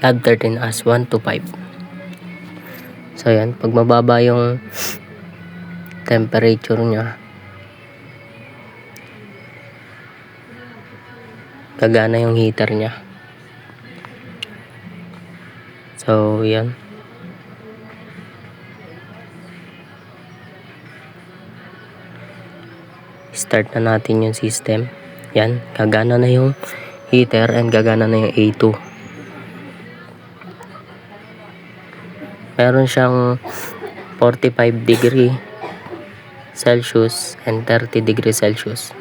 lab 13 as 1 to 5. So yan, pag mababa yung temperature nya, gagana yung heater nya. So yan, start na natin yung system. Yan, gagana na yung heater and gagana na yung A2. Meron siyang 45 degree Celsius and 30 degree Celsius.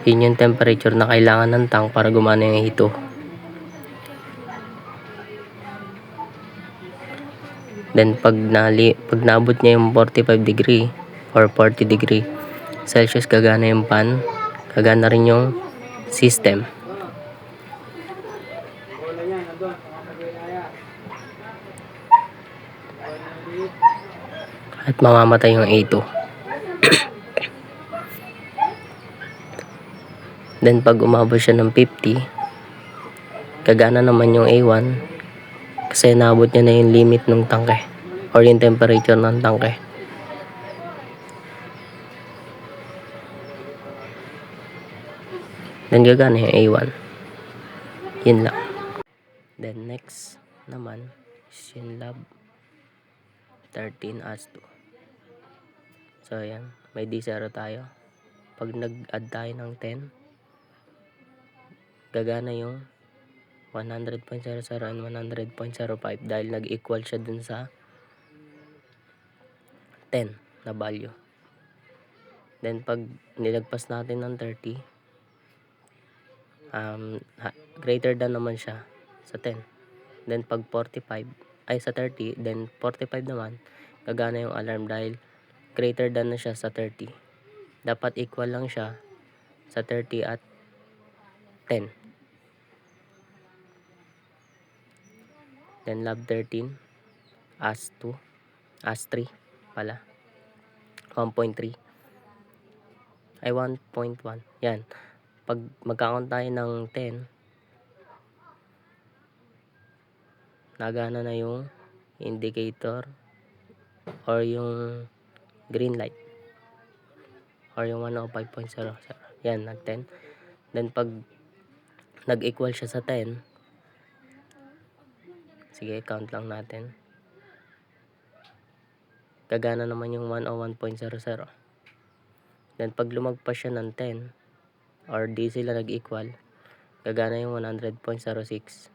Yun yung temperature na kailangan ng tank para gumana yung A2. Then pag naabot niya yung 45 degree or 40 degree Celsius, gagana yung fan, gagana rin yung system. At mamamatay yung A2. Then pag umabot siya ng 50, gagana naman yung A1 kasi naabot niya na yung limit ng tangke or yung temperature ng tangke. Then gagana yung A1. Yun lang. Then next naman is yung lab 13 as 2. So yan, may D0 tayo. Pag nag-add tayo ng 10, gagana yung 100.00 and 100.05 dahil nag-equal siya dun sa 10 na value. Then pag nilagpas natin ng 30, greater than naman siya sa 10. Then pag 45 ay sa 30, then 45 naman, gagana yung alarm dahil greater than na siya sa 30. Dapat equal lang siya sa 30 at 10. Then lab 13 as 2 as 3 pala, 1.3 ay 1.1. Yan, pag magkakount tayo ng 10, nagana na yung indicator or yung green light or yung 105.00. Yan, nag 10. Then pag nag-equal siya sa 10, sige, count lang natin, gagana naman yung 101.00. Then pag lumagpas siya ng 10 or di sila nag-equal, gagana yung 100.06.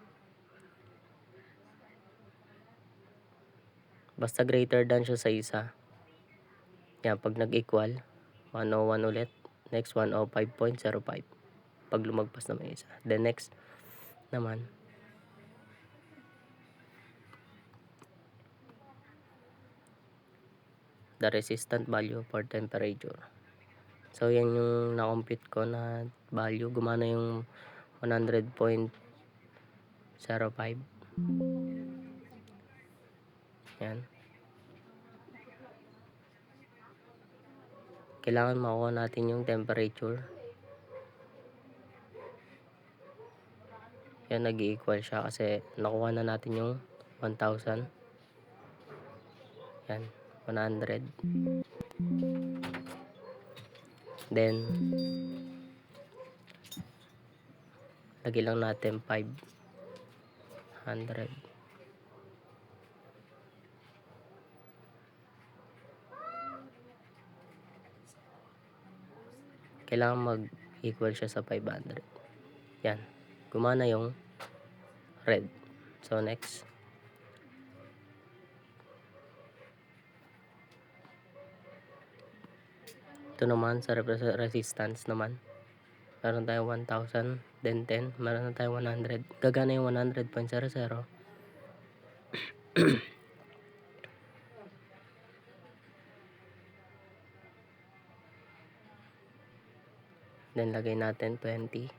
Basta greater than siya sa isa. Yan, pag nag-equal, 101 ulit. Next, 105.05. Pag lumagpas naman isa. Then next naman, the resistant value for temperature. So yan yung na-compute ko na value. Gumana yung 100.05. Yan. Kailangan makuha natin yung temperature. Yan, nag-equal siya kasi nakuha na natin yung 1,000. Yan, 100. Then lagi lang natin 500. Kailangan mag-equal siya sa 500. Yan, gumana yung red. So next, ito naman sa resistance naman, meron tayo 1,000, then 10, meron na tayo 100. Gagana yung 100.00. Then lagay natin 20.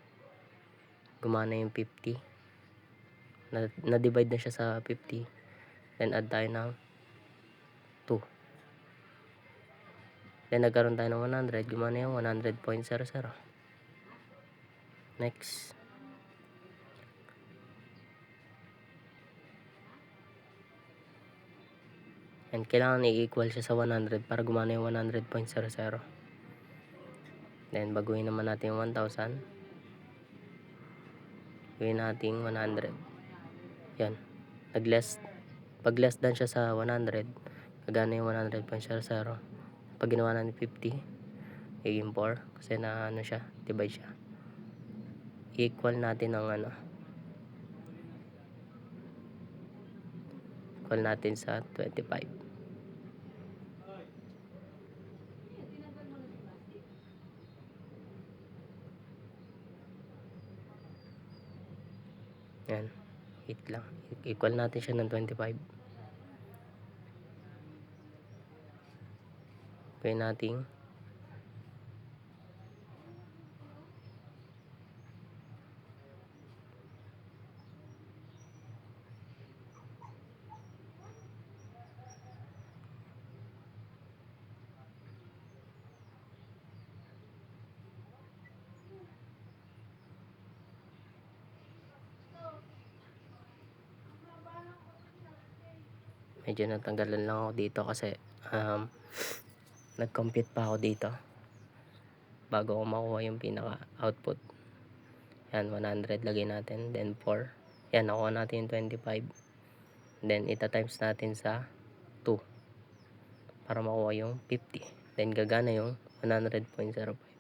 Gumana yung 50. Na-divide na siya sa 50. Then add tayo ng 2. Then nagkaroon tayo ng 100. Gumana yung 100.00. Next, And kailangan i-equal siya sa 100 para gumana yung 100.00. Then baguhin naman natin yung 1,000. Gawin natin 100. Yan. Pag less than siya sa 100, gagana yung 100.00. Pag ginawa natin 50, magiging 4 kasi na ano siya, divide siya. Equal natin ang equal natin sa 25. Yan. Wait lang. Equal natin siya ng 25. Gawin natin medyo natanggalan lang ako dito kasi nag-compute pa ako dito bago ko makuha yung pinaka output. Yan, 100 lagay natin, then 4. Yan, nakuha natin yung 25. Then ita-times natin sa 2 para makuha yung 50. Then gagana yung 100.05.